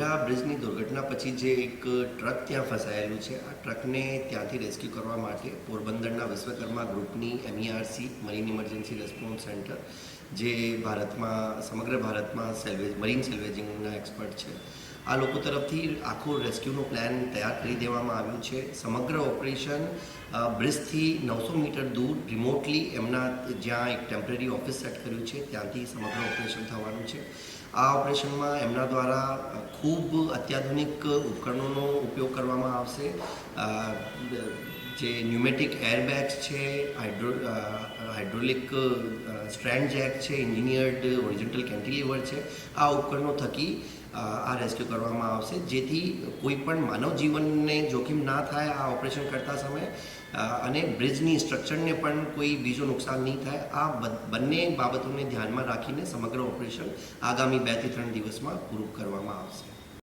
ગોધરા બ્રિજની દુર્ઘટના પછી જે એક ટ્રક ત્યાં ફસાયેલું છે, આ ટ્રકને ત્યાંથી રેસ્ક્યુ કરવા માટે પોરબંદરના વિશ્વકર્મા ગ્રુપની MERC marine emergency response centre, જે સમગ્ર ભારતમાં મરીન સેલ્વેજિંગના એક્સપર્ટ છે, આ લોકો તરફથી આખો રેસ્ક્યુનો પ્લાન તૈયાર કરી દેવામાં આવ્યું છે. સમગ્ર ઓપરેશન બ્રિજથી 900 મીટર દૂર રિમોટલી એમના જ્યાં એક ટેમ્પરરી ઓફિસ સેટ કર્યું છે ત્યાંથી સમગ્ર ઓપરેશન થવાનું છે. આ ઓપરેશનમાં એમના દ્વારા ખૂબ અત્યાધુનિક ઉપકરણોનો ઉપયોગ કરવામાં આવશે. જે ન્યુમેટિક એરબેગ્સ છે, હાઇડ્રોલિક સ્ટ્રેન્ડ જેક છે, એન્જિનિયર્ડ હોરિઝોન્ટલ કેન્ટિલીવર છે, આ ઉપકરણો થકી આ રેસ્ક્યુ કરવામાં આવશે, જેથી કોઈ પણ માનવ જીવનને જોખમ ના થાય આ ઓપરેશન કરતા સમયે, અને બ્રિજની સ્ટ્રક્ચરને પણ કોઈ બીજું નુકસાન નહીં થાય. આ બંને બાબતોને ધ્યાનમાં રાખીને સમગ્ર ઓપરેશન આગામી 2 થી 3 દિવસમાં પૂરું કરવામાં આવશે.